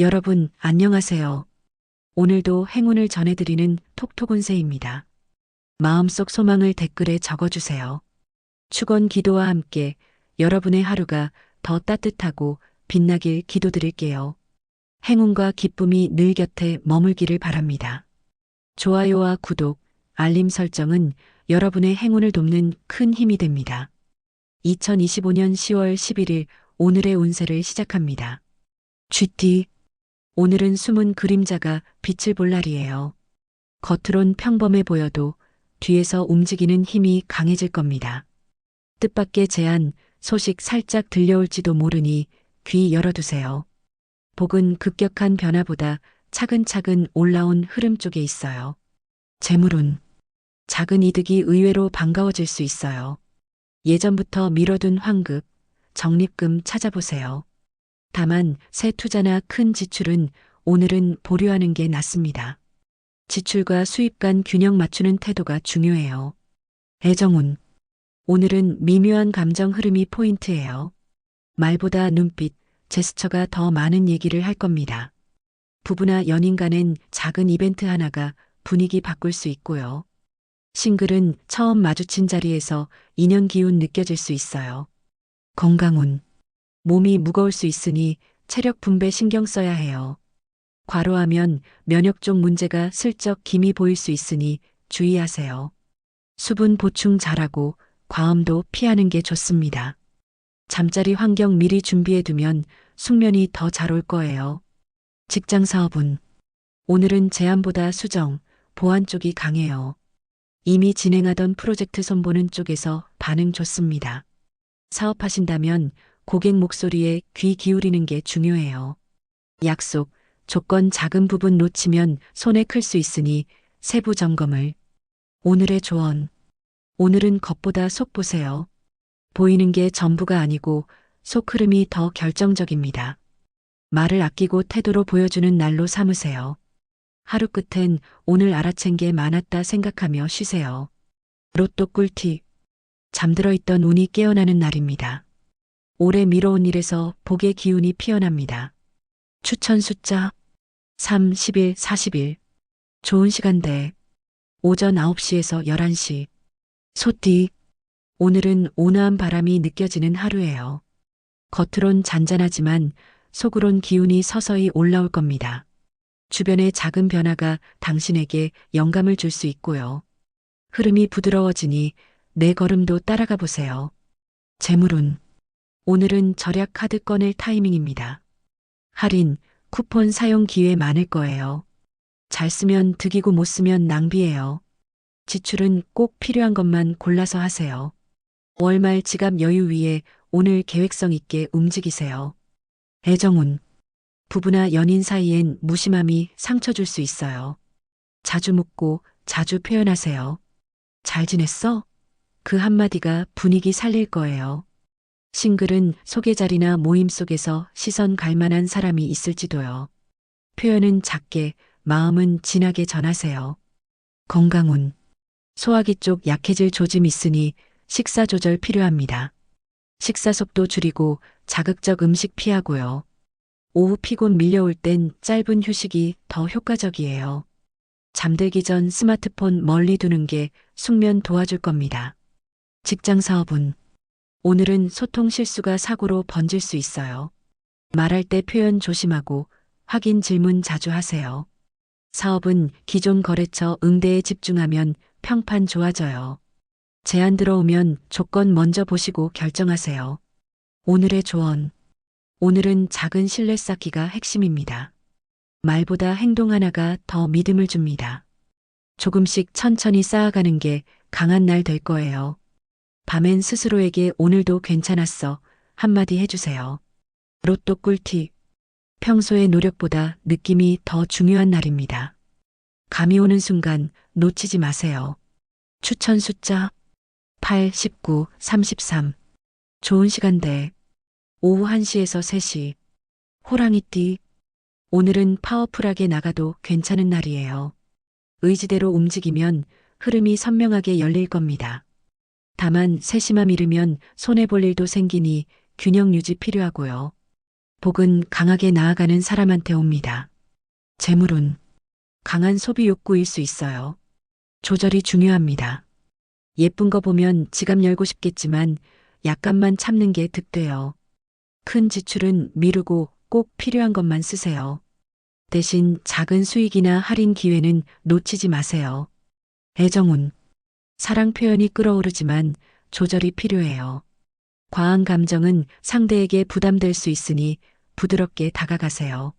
여러분, 안녕하세요. 오늘도 행운을 전해드리는 톡톡운세입니다. 마음속 소망을 댓글에 적어주세요. 축원 기도와 함께 여러분의 하루가 더 따뜻하고 빛나길 기도드릴게요. 행운과 기쁨이 늘 곁에 머물기를 바랍니다. 좋아요와 구독, 알림 설정은 여러분의 행운을 돕는 큰 힘이 됩니다. 2025년 10월 11일 오늘의 운세를 시작합니다. GT 오늘은 숨은 그림자가 빛을 볼 날이에요. 겉으론 평범해 보여도 뒤에서 움직이는 힘이 강해질 겁니다. 뜻밖의 제안, 소식 살짝 들려올지도 모르니 귀 열어두세요. 복은 급격한 변화보다 차근차근 올라온 흐름 쪽에 있어요. 재물운, 작은 이득이 의외로 반가워질 수 있어요. 예전부터 미뤄둔 환급, 적립금 찾아보세요. 다만 새 투자나 큰 지출은 오늘은 보류하는 게 낫습니다. 지출과 수입 간 균형 맞추는 태도가 중요해요. 애정운. 오늘은 미묘한 감정 흐름이 포인트예요. 말보다 눈빛, 제스처가 더 많은 얘기를 할 겁니다. 부부나 연인 간엔 작은 이벤트 하나가 분위기 바꿀 수 있고요. 싱글은 처음 마주친 자리에서 인연 기운 느껴질 수 있어요. 건강운. 몸이 무거울 수 있으니 체력 분배 신경 써야 해요. 과로하면 면역 쪽 문제가 슬쩍 김이 보일 수 있으니 주의하세요. 수분 보충 잘하고 과음도 피하는 게 좋습니다. 잠자리 환경 미리 준비해 두면 숙면이 더 잘 올 거예요. 직장 사업은 오늘은 제안보다 수정, 보안 쪽이 강해요. 이미 진행하던 프로젝트 손보는 쪽에서 반응 좋습니다. 사업하신다면 고객 목소리에 귀 기울이는 게 중요해요. 약속, 조건 작은 부분 놓치면 손해 클 수 있으니 세부 점검을. 오늘의 조언. 오늘은 겉보다 속 보세요. 보이는 게 전부가 아니고 속 흐름이 더 결정적입니다. 말을 아끼고 태도로 보여주는 날로 삼으세요. 하루 끝엔 오늘 알아챈 게 많았다 생각하며 쉬세요. 로또 꿀팁. 잠들어 있던 운이 깨어나는 날입니다. 오래 미뤄온 일에서 복의 기운이 피어납니다. 추천 숫자 3, 11, 40일. 좋은 시간대 오전 9시에서 11시. 소띠 오늘은 온화한 바람이 느껴지는 하루예요. 겉으론 잔잔하지만 속으론 기운이 서서히 올라올 겁니다. 주변의 작은 변화가 당신에게 영감을 줄 수 있고요. 흐름이 부드러워지니 내 걸음도 따라가 보세요. 재물운 오늘은 절약 카드 꺼낼 타이밍입니다. 할인, 쿠폰 사용 기회 많을 거예요. 잘 쓰면 득이고 못 쓰면 낭비예요. 지출은 꼭 필요한 것만 골라서 하세요. 월말 지갑 여유 위에 오늘 계획성 있게 움직이세요. 애정운 부부나 연인 사이엔 무심함이 상처 줄 수 있어요. 자주 묻고 자주 표현하세요. 잘 지냈어? 그 한마디가 분위기 살릴 거예요. 싱글은 소개 자리나 모임 속에서 시선 갈 만한 사람이 있을지도요. 표현은 작게, 마음은 진하게 전하세요. 건강운. 소화기 쪽 약해질 조짐 있으니 식사 조절 필요합니다. 식사 속도 줄이고 자극적 음식 피하고요. 오후 피곤 밀려올 땐 짧은 휴식이 더 효과적이에요. 잠들기 전 스마트폰 멀리 두는 게 숙면 도와줄 겁니다. 직장 사업은 오늘은 소통 실수가 사고로 번질 수 있어요. 말할 때 표현 조심하고 확인 질문 자주 하세요. 사업은 기존 거래처 응대에 집중하면 평판 좋아져요. 제안 들어오면 조건 먼저 보시고 결정하세요. 오늘의 조언. 오늘은 작은 신뢰 쌓기가 핵심입니다. 말보다 행동 하나가 더 믿음을 줍니다. 조금씩 천천히 쌓아가는 게 강한 날 될 거예요. 밤엔 스스로에게 오늘도 괜찮았어 한마디 해주세요. 로또 꿀팁. 평소의 노력보다 느낌이 더 중요한 날입니다. 감이 오는 순간 놓치지 마세요. 추천 숫자 8, 19, 33. 좋은 시간대 오후 1시에서 3시. 호랑이띠 오늘은 파워풀하게 나가도 괜찮은 날이에요. 의지대로 움직이면 흐름이 선명하게 열릴 겁니다. 다만 세심함 잃으면 손해볼 일도 생기니 균형 유지 필요하고요. 복은 강하게 나아가는 사람한테 옵니다. 재물운. 강한 소비 욕구일 수 있어요. 조절이 중요합니다. 예쁜 거 보면 지갑 열고 싶겠지만 약간만 참는 게 득돼요. 큰 지출은 미루고 꼭 필요한 것만 쓰세요. 대신 작은 수익이나 할인 기회는 놓치지 마세요. 애정운. 사랑 표현이 끓어오르지만 조절이 필요해요. 과한 감정은 상대에게 부담될 수 있으니 부드럽게 다가가세요.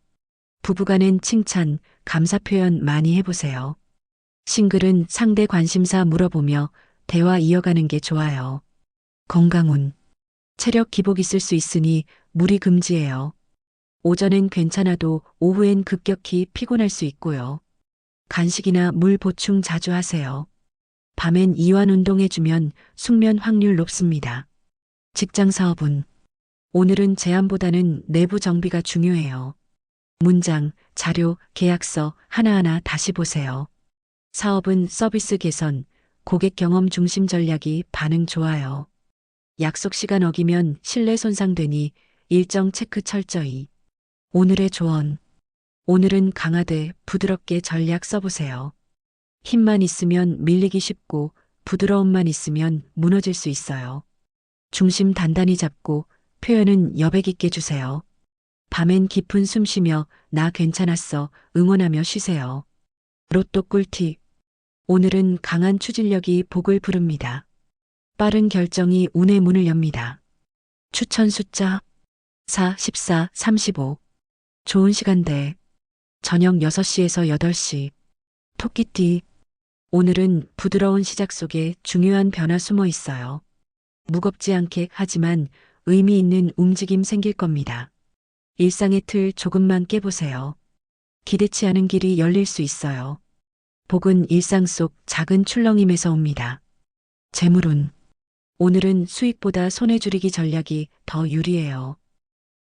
부부간엔 칭찬, 감사 표현 많이 해보세요. 싱글은 상대 관심사 물어보며 대화 이어가는 게 좋아요. 건강운. 체력 기복 있을 수 있으니 무리 금지예요. 오전엔 괜찮아도 오후엔 급격히 피곤할 수 있고요. 간식이나 물 보충 자주 하세요. 밤엔 이완 운동해주면 숙면 확률 높습니다. 직장 사업은 오늘은 제안보다는 내부 정비가 중요해요. 문장, 자료, 계약서 하나하나 다시 보세요. 사업은 서비스 개선, 고객 경험 중심 전략이 반응 좋아요. 약속 시간 어기면 신뢰 손상되니 일정 체크 철저히. 오늘의 조언. 오늘은 강하되 부드럽게 전략 써보세요. 힘만 있으면 밀리기 쉽고 부드러움만 있으면 무너질 수 있어요. 중심 단단히 잡고 표현은 여백 있게 주세요. 밤엔 깊은 숨 쉬며 나 괜찮았어 응원하며 쉬세요. 로또 꿀팁. 오늘은 강한 추진력이 복을 부릅니다. 빠른 결정이 운의 문을 엽니다. 추천 숫자 4, 14, 35. 좋은 시간대. 저녁 6시에서 8시. 토끼띠. 오늘은 부드러운 시작 속에 중요한 변화 숨어 있어요. 무겁지 않게 하지만 의미 있는 움직임 생길 겁니다. 일상의 틀 조금만 깨보세요. 기대치 않은 길이 열릴 수 있어요. 복은 일상 속 작은 출렁임에서 옵니다. 재물운. 오늘은 수익보다 손해 줄이기 전략이 더 유리해요.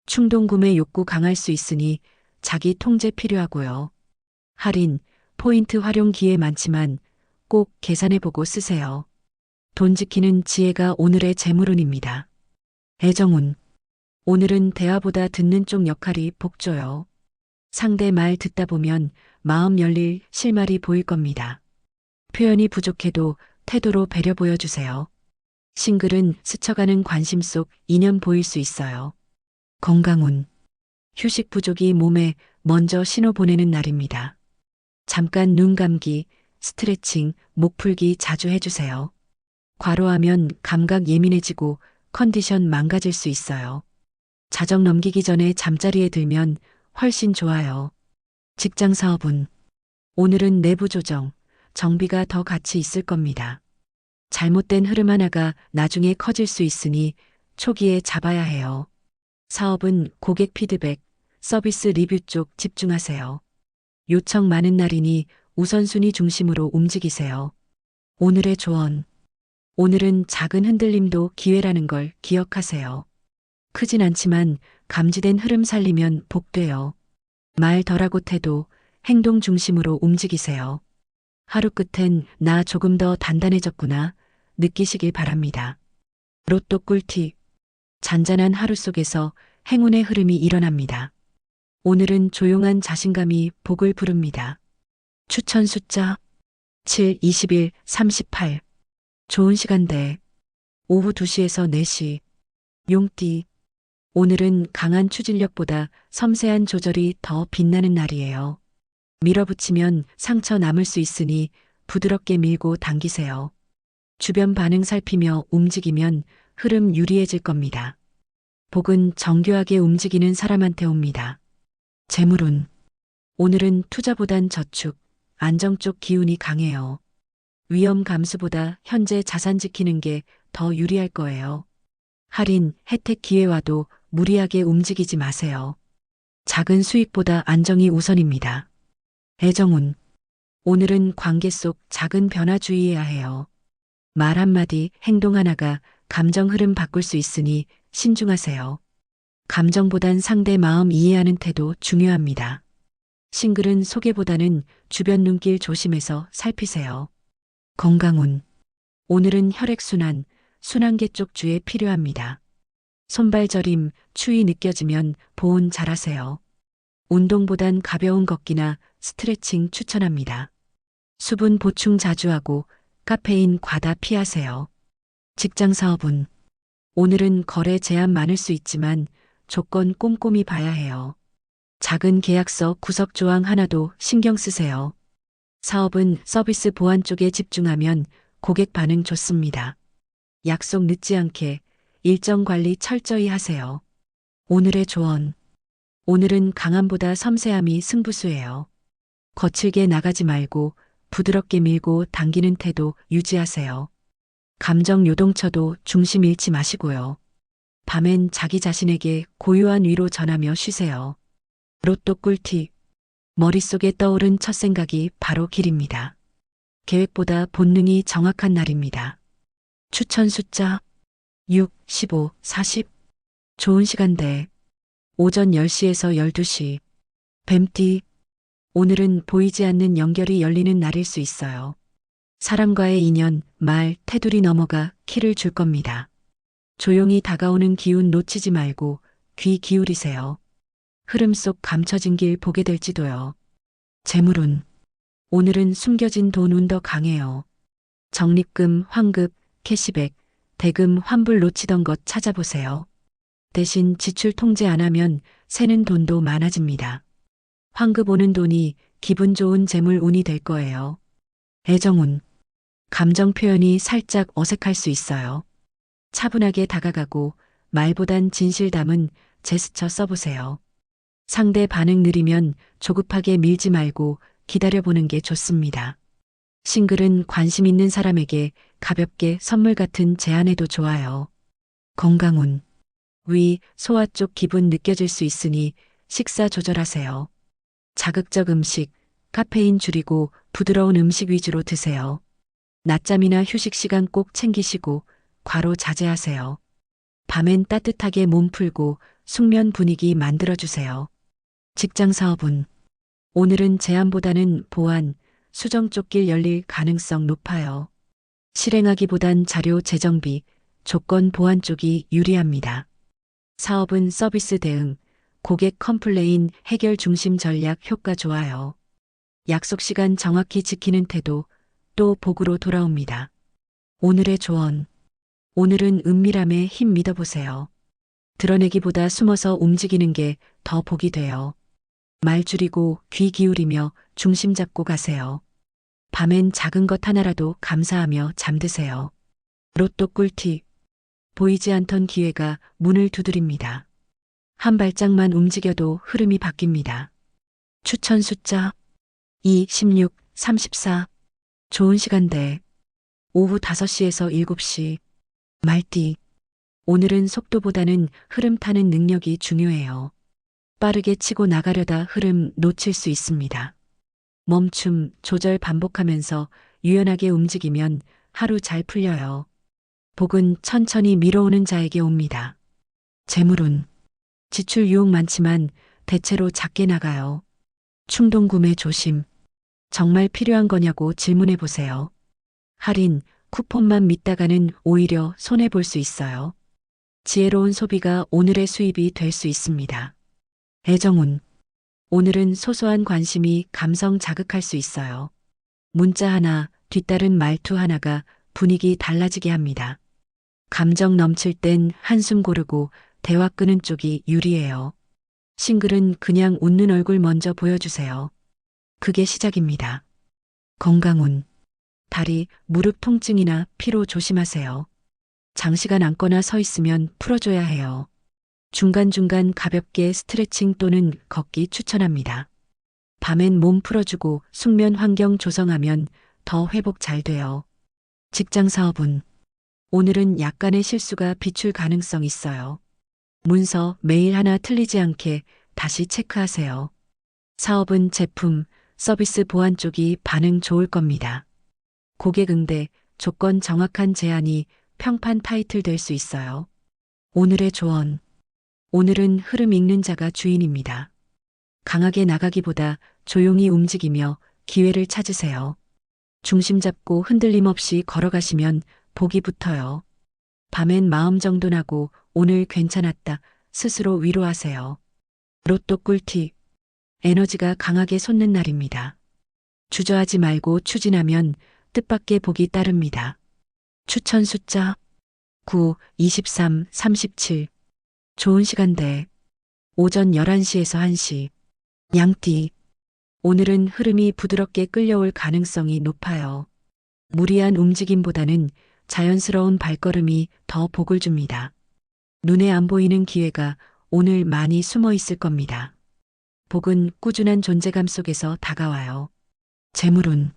충동 구매 욕구 강할 수 있으니 자기 통제 필요하고요. 할인, 포인트 활용 기회 많지만 꼭 계산해보고 쓰세요. 돈 지키는 지혜가 오늘의 재물운입니다. 애정운. 오늘은 대화보다 듣는 쪽 역할이 복줘요. 상대 말 듣다 보면 마음 열릴 실마리 보일 겁니다. 표현이 부족해도 태도로 배려 보여주세요. 싱글은 스쳐가는 관심 속 인연 보일 수 있어요. 건강운. 휴식 부족이 몸에 먼저 신호 보내는 날입니다. 잠깐 눈 감기, 스트레칭, 목 풀기 자주 해주세요. 과로하면 감각 예민해지고 컨디션 망가질 수 있어요. 자정 넘기기 전에 잠자리에 들면 훨씬 좋아요. 직장 사업은 오늘은 내부 조정, 정비가 더 같이 있을 겁니다. 잘못된 흐름 하나가 나중에 커질 수 있으니 초기에 잡아야 해요. 사업은 고객 피드백, 서비스 리뷰 쪽 집중하세요. 요청 많은 날이니 우선순위 중심으로 움직이세요. 오늘의 조언. 오늘은 작은 흔들림도 기회라는 걸 기억하세요. 크진 않지만 감지된 흐름 살리면 복돼요. 말 덜하고 태도, 행동 중심으로 움직이세요. 하루 끝엔 나 조금 더 단단해졌구나 느끼시길 바랍니다. 로또 꿀팁. 잔잔한 하루 속에서 행운의 흐름이 일어납니다. 오늘은 조용한 자신감이 복을 부릅니다. 추천 숫자 7, 21, 38. 좋은 시간대. 오후 2시에서 4시. 용띠. 오늘은 강한 추진력보다 섬세한 조절이 더 빛나는 날이에요. 밀어붙이면 상처 남을 수 있으니 부드럽게 밀고 당기세요. 주변 반응 살피며 움직이면 흐름 유리해질 겁니다. 복은 정교하게 움직이는 사람한테 옵니다. 재물운. 오늘은 투자보단 저축, 안정 쪽 기운이 강해요. 위험 감수보다 현재 자산 지키는 게 더 유리할 거예요. 할인, 혜택 기회와도 무리하게 움직이지 마세요. 작은 수익보다 안정이 우선입니다. 애정운. 오늘은 관계 속 작은 변화 주의해야 해요. 말 한마디, 행동 하나가 감정 흐름 바꿀 수 있으니 신중하세요. 감정보단 상대 마음 이해하는 태도 중요합니다. 싱글은 소개보다는 주변 눈길 조심해서 살피세요. 건강운. 오늘은 혈액순환, 순환계 쪽 주에 필요합니다. 손발 저림, 추위 느껴지면 보온 잘하세요. 운동보단 가벼운 걷기나 스트레칭 추천합니다. 수분 보충 자주 하고 카페인 과다 피하세요. 직장 사업은 오늘은 거래 제한 많을 수 있지만 조건 꼼꼼히 봐야 해요. 작은 계약서 구석 조항 하나도 신경 쓰세요. 사업은 서비스 보안 쪽에 집중하면 고객 반응 좋습니다. 약속 늦지 않게 일정 관리 철저히 하세요. 오늘의 조언. 오늘은 강함보다 섬세함이 승부수예요. 거칠게 나가지 말고 부드럽게 밀고 당기는 태도 유지하세요. 감정 요동쳐도 중심 잃지 마시고요. 밤엔 자기 자신에게 고요한 위로 전하며 쉬세요. 로또 꿀팁. 머릿속에 떠오른 첫 생각이 바로 길입니다. 계획보다 본능이 정확한 날입니다. 추천 숫자 6, 15, 40. 좋은 시간대. 오전 10시에서 12시. 뱀띠. 오늘은 보이지 않는 연결이 열리는 날일 수 있어요. 사람과의 인연, 말, 테두리 넘어가 키를 줄 겁니다. 조용히 다가오는 기운 놓치지 말고 귀 기울이세요. 흐름 속 감춰진 길 보게 될지도요. 재물운. 오늘은 숨겨진 돈 운 더 강해요. 적립금, 환급, 캐시백, 대금, 환불 놓치던 것 찾아보세요. 대신 지출 통제 안 하면 새는 돈도 많아집니다. 환급 오는 돈이 기분 좋은 재물 운이 될 거예요. 애정운. 감정 표현이 살짝 어색할 수 있어요. 차분하게 다가가고 말보단 진실 담은 제스처 써보세요. 상대 반응 느리면 조급하게 밀지 말고 기다려보는 게 좋습니다. 싱글은 관심 있는 사람에게 가볍게 선물 같은 제안해도 좋아요. 건강운. 위, 소화 쪽 기분 느껴질 수 있으니 식사 조절하세요. 자극적 음식, 카페인 줄이고 부드러운 음식 위주로 드세요. 낮잠이나 휴식 시간 꼭 챙기시고 과로 자제하세요. 밤엔 따뜻하게 몸 풀고 숙면 분위기 만들어주세요. 직장 사업은 오늘은 제안보다는 보안, 수정 쪽 길 열릴 가능성 높아요. 실행하기보단 자료 재정비, 조건 보완 쪽이 유리합니다. 사업은 서비스 대응, 고객 컴플레인 해결 중심 전략 효과 좋아요. 약속 시간 정확히 지키는 태도, 또 복으로 돌아옵니다. 오늘의 조언. 오늘은 은밀함에 힘 믿어보세요. 드러내기보다 숨어서 움직이는 게 더 복이 돼요. 말 줄이고 귀 기울이며 중심 잡고 가세요. 밤엔 작은 것 하나라도 감사하며 잠드세요. 로또 꿀팁. 보이지 않던 기회가 문을 두드립니다. 한 발짝만 움직여도 흐름이 바뀝니다. 추천 숫자 2, 16, 34. 좋은 시간대. 오후 5시에서 7시. 말띠. 오늘은 속도보다는 흐름 타는 능력이 중요해요. 빠르게 치고 나가려다 흐름 놓칠 수 있습니다. 멈춤, 조절 반복하면서 유연하게 움직이면 하루 잘 풀려요. 복은 천천히 밀어오는 자에게 옵니다. 재물운. 지출 유혹 많지만 대체로 작게 나가요. 충동 구매 조심. 정말 필요한 거냐고 질문해 보세요. 할인, 쿠폰만 믿다가는 오히려 손해볼 수 있어요. 지혜로운 소비가 오늘의 수입이 될 수 있습니다. 애정운. 오늘은 소소한 관심이 감성 자극할 수 있어요. 문자 하나, 뒤따른 말투 하나가 분위기 달라지게 합니다. 감정 넘칠 땐 한숨 고르고 대화 끄는 쪽이 유리해요. 싱글은 그냥 웃는 얼굴 먼저 보여주세요. 그게 시작입니다. 건강운. 다리, 무릎 통증이나 피로 조심하세요. 장시간 앉거나 서 있으면 풀어줘야 해요. 중간중간 가볍게 스트레칭 또는 걷기 추천합니다. 밤엔 몸 풀어주고 숙면 환경 조성하면 더 회복 잘 돼요. 직장 사업은 오늘은 약간의 실수가 비출 가능성 있어요. 문서 메일 하나 틀리지 않게 다시 체크하세요. 사업은 제품, 서비스 보안 쪽이 반응 좋을 겁니다. 고객 응대, 조건 정확한 제안이 평판 타이틀 될 수 있어요. 오늘의 조언. 오늘은 흐름 읽는 자가 주인입니다. 강하게 나가기보다 조용히 움직이며 기회를 찾으세요. 중심 잡고 흔들림 없이 걸어가시면 복이 붙어요. 밤엔 마음 정돈하고 오늘 괜찮았다. 스스로 위로하세요. 로또 꿀팁. 에너지가 강하게 솟는 날입니다. 주저하지 말고 추진하면 뜻밖의 복이 따릅니다. 추천 숫자 9, 23, 37. 좋은 시간대. 오전 11시에서 1시. 양띠. 오늘은 흐름이 부드럽게 끌려올 가능성이 높아요. 무리한 움직임보다는 자연스러운 발걸음이 더 복을 줍니다. 눈에 안 보이는 기회가 오늘 많이 숨어 있을 겁니다. 복은 꾸준한 존재감 속에서 다가와요. 재물운.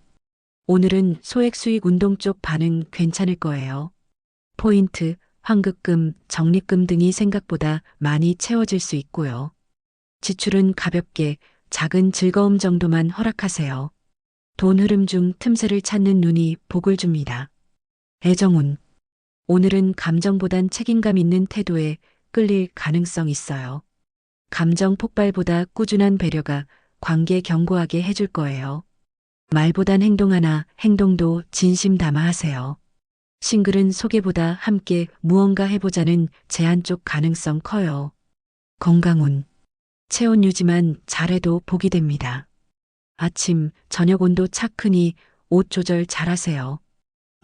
오늘은 소액 수익 운동 쪽 반응 괜찮을 거예요. 포인트, 환급금, 적립금 등이 생각보다 많이 채워질 수 있고요. 지출은 가볍게 작은 즐거움 정도만 허락하세요. 돈 흐름 중 틈새를 찾는 눈이 복을 줍니다. 애정운. 오늘은 감정보단 책임감 있는 태도에 끌릴 가능성 있어요. 감정 폭발보다 꾸준한 배려가 관계 견고하게 해줄 거예요. 말보단 행동하나 행동도 진심 담아 하세요. 싱글은 소개보다 함께 무언가 해보자는 제안 쪽 가능성 커요. 건강운. 체온 유지만 잘해도 복이 됩니다. 아침, 저녁 온도 차크니 옷 조절 잘하세요.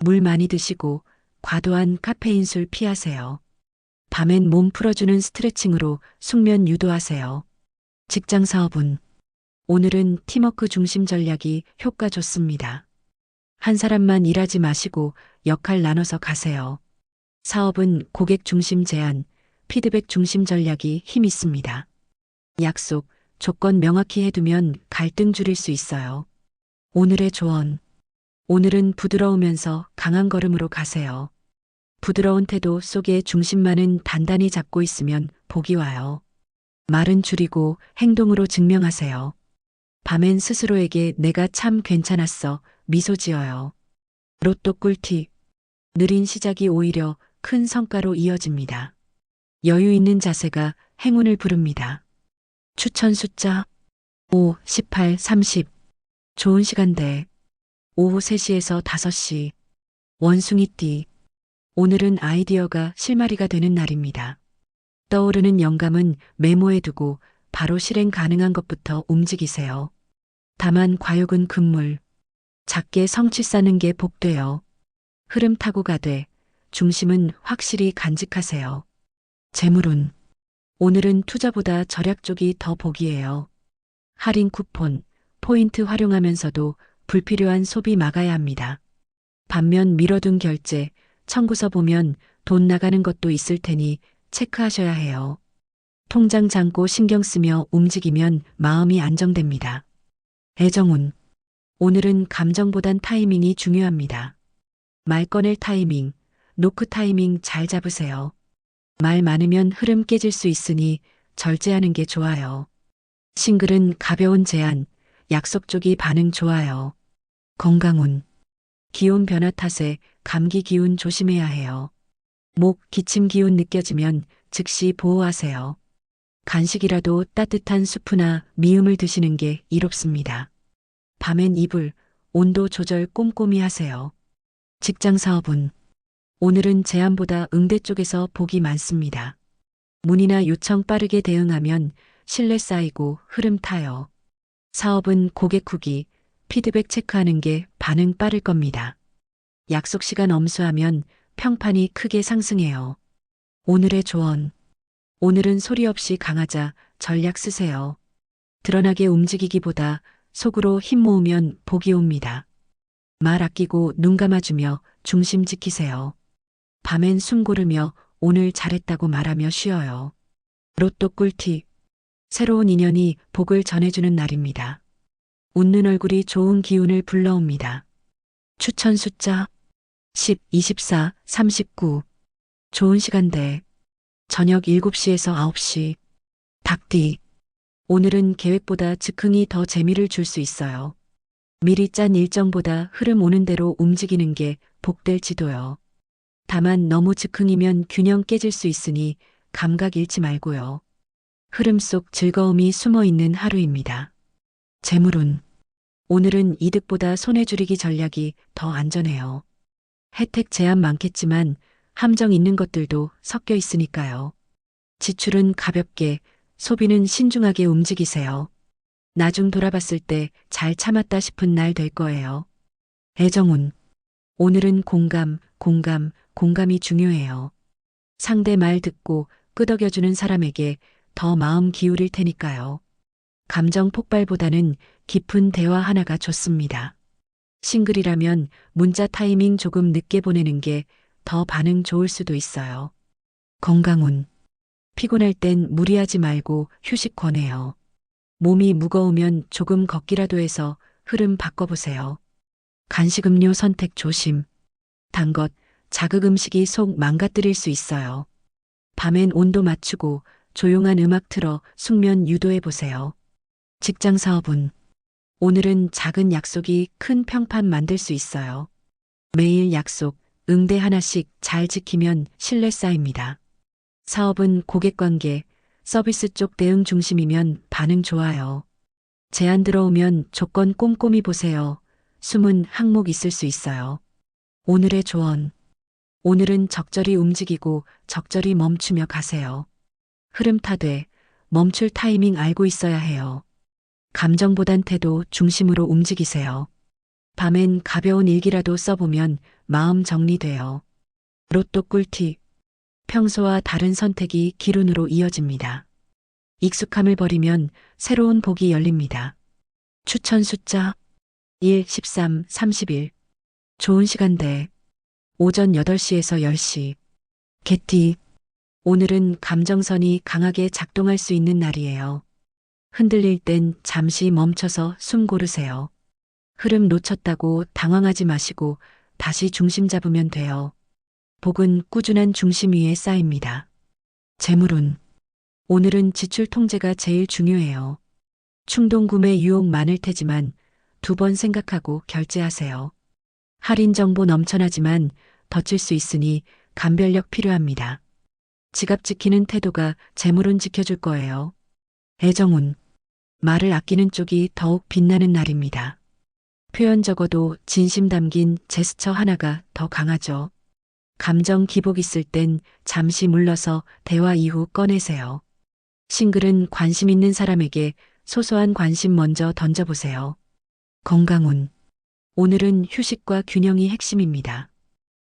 물 많이 드시고 과도한 카페인 술 피하세요. 밤엔 몸 풀어주는 스트레칭으로 숙면 유도하세요. 직장 사업은 오늘은 팀워크 중심 전략이 효과 좋습니다. 한 사람만 일하지 마시고 역할 나눠서 가세요. 사업은 고객 중심 제안, 피드백 중심 전략이 힘 있습니다. 약속, 조건 명확히 해두면 갈등 줄일 수 있어요. 오늘의 조언. 오늘은 부드러우면서 강한 걸음으로 가세요. 부드러운 태도 속에 중심만은 단단히 잡고 있으면 복이 와요. 말은 줄이고 행동으로 증명하세요. 밤엔 스스로에게 내가 참 괜찮았어 미소 지어요. 로또 꿀팁. 느린 시작이 오히려 큰 성과로 이어집니다. 여유 있는 자세가 행운을 부릅니다. 추천 숫자 5, 18, 30. 좋은 시간대. 오후 3시에서 5시. 원숭이띠. 오늘은 아이디어가 실마리가 되는 날입니다. 떠오르는 영감은 메모해 두고 바로 실행 가능한 것부터 움직이세요. 다만 과욕은 금물. 작게 성취 쌓는 게 복돼요. 흐름 타고 가되 중심은 확실히 간직하세요. 재물운. 오늘은 투자보다 절약 쪽이 더 복이에요. 할인 쿠폰, 포인트 활용하면서도 불필요한 소비 막아야 합니다. 반면 미뤄둔 결제, 청구서 보면 돈 나가는 것도 있을 테니 체크하셔야 해요. 통장 잔고 신경 쓰며 움직이면 마음이 안정됩니다. 애정운. 오늘은 감정보단 타이밍이 중요합니다. 말 꺼낼 타이밍, 노크 타이밍 잘 잡으세요. 말 많으면 흐름 깨질 수 있으니 절제하는 게 좋아요. 싱글은 가벼운 제안, 약속 쪽이 반응 좋아요. 건강운. 기온 변화 탓에 감기 기운 조심해야 해요. 목, 기침 기운 느껴지면 즉시 보호하세요. 간식이라도 따뜻한 수프나 미음을 드시는 게 이롭습니다. 밤엔 이불, 온도 조절 꼼꼼히 하세요. 직장 사업은 오늘은 제안보다 응대 쪽에서 복이 많습니다. 문의나 요청 빠르게 대응하면 신뢰 쌓이고 흐름 타요. 사업은 고객 후기, 피드백 체크하는 게 반응 빠를 겁니다. 약속 시간 엄수하면 평판이 크게 상승해요. 오늘의 조언. 오늘은 소리 없이 강하자 전략 쓰세요. 드러나게 움직이기보다 속으로 힘 모으면 복이 옵니다. 말 아끼고 눈 감아주며 중심 지키세요. 밤엔 숨 고르며 오늘 잘했다고 말하며 쉬어요. 로또 꿀팁. 새로운 인연이 복을 전해주는 날입니다. 웃는 얼굴이 좋은 기운을 불러옵니다. 추천 숫자 10, 24, 39. 좋은 시간대. 저녁 7시에서 9시. 닭띠. 오늘은 계획보다 즉흥이 더 재미를 줄 수 있어요. 미리 짠 일정보다 흐름 오는 대로 움직이는 게 복될지도요. 다만 너무 즉흥이면 균형 깨질 수 있으니 감각 잃지 말고요. 흐름 속 즐거움이 숨어 있는 하루입니다. 재물운. 오늘은 이득보다 손해 줄이기 전략이 더 안전해요. 혜택 제한 많겠지만 함정 있는 것들도 섞여 있으니까요. 지출은 가볍게, 소비는 신중하게 움직이세요. 나중 돌아봤을 때 잘 참았다 싶은 날 될 거예요. 애정운. 오늘은 공감이 중요해요. 상대 말 듣고 끄덕여주는 사람에게 더 마음 기울일 테니까요. 감정 폭발보다는 깊은 대화 하나가 좋습니다. 싱글이라면 문자 타이밍 조금 늦게 보내는 게 더 반응 좋을 수도 있어요. 건강운. 피곤할 땐 무리하지 말고 휴식 권해요. 몸이 무거우면 조금 걷기라도 해서 흐름 바꿔보세요. 간식 음료 선택 조심. 단 것, 자극 음식이 속 망가뜨릴 수 있어요. 밤엔 온도 맞추고 조용한 음악 틀어 숙면 유도해 보세요. 직장 사업은 오늘은 작은 약속이 큰 평판 만들 수 있어요. 매일 약속, 응대 하나씩 잘 지키면 신뢰 쌓입니다. 사업은 고객 관계, 서비스 쪽 대응 중심이면 반응 좋아요. 제안 들어오면 조건 꼼꼼히 보세요. 숨은 항목 있을 수 있어요. 오늘의 조언. 오늘은 적절히 움직이고 적절히 멈추며 가세요. 흐름 타되 멈출 타이밍 알고 있어야 해요. 감정보단 태도 중심으로 움직이세요. 밤엔 가벼운 일기라도 써보면 마음 정리돼요. 로또 꿀팁. 평소와 다른 선택이 기운으로 이어집니다. 익숙함을 버리면 새로운 복이 열립니다. 추천 숫자 1, 13, 31. 좋은 시간대. 오전 8시에서 10시. 개띠. 오늘은 감정선이 강하게 작동할 수 있는 날이에요. 흔들릴 땐 잠시 멈춰서 숨 고르세요. 흐름 놓쳤다고 당황하지 마시고 다시 중심 잡으면 돼요. 복은 꾸준한 중심 위에 쌓입니다. 재물운. 오늘은 지출 통제가 제일 중요해요. 충동 구매 유혹 많을 테지만 2번 생각하고 결제하세요. 할인 정보 넘쳐나지만 덧칠 수 있으니 감별력 필요합니다. 지갑 지키는 태도가 재물운 지켜줄 거예요. 애정운. 말을 아끼는 쪽이 더욱 빛나는 날입니다. 표현 적어도 진심 담긴 제스처 하나가 더 강하죠. 감정 기복 있을 땐 잠시 물러서 대화 이후 꺼내세요. 싱글은 관심 있는 사람에게 소소한 관심 먼저 던져보세요. 건강운. 오늘은 휴식과 균형이 핵심입니다.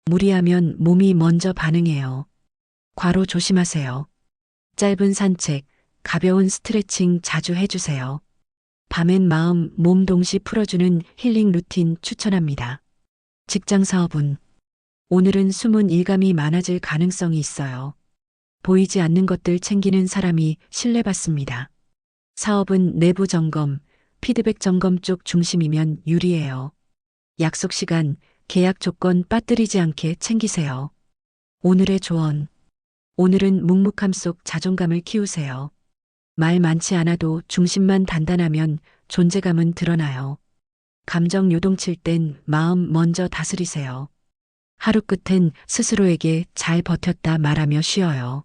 무리하면 몸이 먼저 반응해요. 과로 조심하세요. 짧은 산책, 가벼운 스트레칭 자주 해주세요. 밤엔 마음, 몸 동시 풀어주는 힐링 루틴 추천합니다. 직장 사업은 오늘은 숨은 일감이 많아질 가능성이 있어요. 보이지 않는 것들 챙기는 사람이 신뢰받습니다. 사업은 내부 점검, 피드백 점검 쪽 중심이면 유리해요. 약속 시간, 계약 조건 빠뜨리지 않게 챙기세요. 오늘의 조언. 오늘은 묵묵함 속 자존감을 키우세요. 말 많지 않아도 중심만 단단하면 존재감은 드러나요. 감정 요동칠 땐 마음 먼저 다스리세요. 하루 끝엔 스스로에게 잘 버텼다 말하며 쉬어요.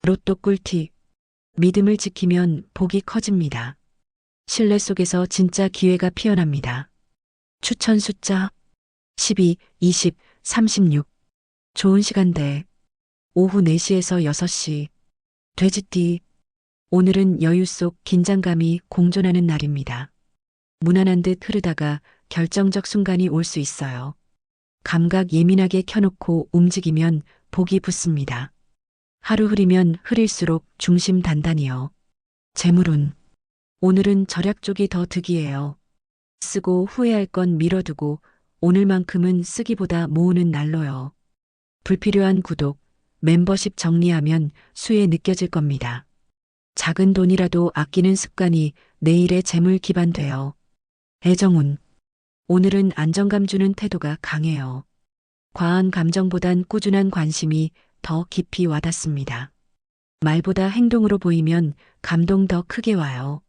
로또 꿀팁. 믿음을 지키면 복이 커집니다. 신뢰 속에서 진짜 기회가 피어납니다. 추천 숫자 12, 20, 36. 좋은 시간대. 오후 4시에서 6시. 돼지띠. 오늘은 여유 속 긴장감이 공존하는 날입니다. 무난한 듯 흐르다가 결정적 순간이 올 수 있어요. 감각 예민하게 켜놓고 움직이면 복이 붙습니다. 하루 흐리면 흐릴수록 중심 단단히요. 재물운. 오늘은 절약 쪽이 더 득이에요. 쓰고 후회할 건 미뤄두고 오늘만큼은 쓰기보다 모으는 날로요. 불필요한 구독, 멤버십 정리하면 수혜 느껴질 겁니다. 작은 돈이라도 아끼는 습관이 내일의 재물 기반 돼요. 애정운. 오늘은 안정감 주는 태도가 강해요. 과한 감정보단 꾸준한 관심이 더 깊이 와닿습니다. 말보다 행동으로 보이면 감동 더 크게 와요.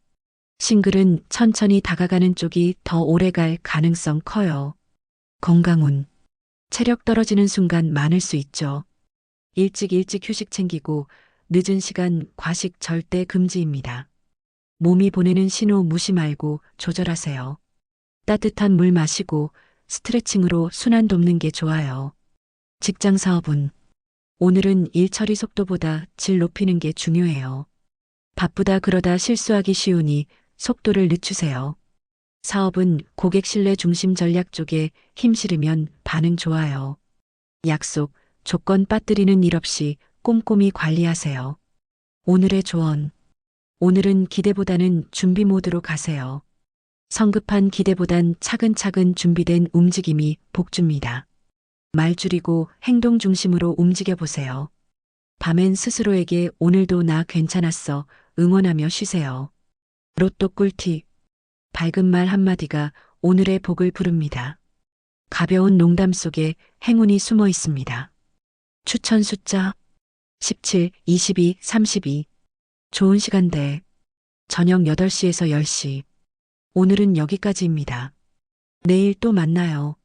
싱글은 천천히 다가가는 쪽이 더 오래갈 가능성 커요. 건강운. 체력 떨어지는 순간 많을 수 있죠. 일찍 휴식 챙기고 늦은 시간 과식 절대 금지입니다. 몸이 보내는 신호 무시 말고 조절하세요. 따뜻한 물 마시고 스트레칭으로 순환 돕는 게 좋아요. 직장 사업은 오늘은 일 처리 속도보다 질 높이는 게 중요해요. 바쁘다 그러다 실수하기 쉬우니 속도를 늦추세요. 사업은 고객 신뢰 중심 전략 쪽에 힘 실으면 반응 좋아요. 약속, 조건 빠뜨리는 일 없이 꼼꼼히 관리하세요. 오늘의 조언. 오늘은 기대보다는 준비 모드로 가세요. 성급한 기대보단 차근차근 준비된 움직임이 복줍니다. 말 줄이고 행동 중심으로 움직여 보세요. 밤엔 스스로에게 오늘도 나 괜찮았어 응원하며 쉬세요. 로또 꿀팁. 밝은 말 한마디가 오늘의 복을 부릅니다. 가벼운 농담 속에 행운이 숨어 있습니다. 추천 숫자 17, 22, 32. 좋은 시간대. 저녁 8시에서 10시. 오늘은 여기까지입니다. 내일 또 만나요.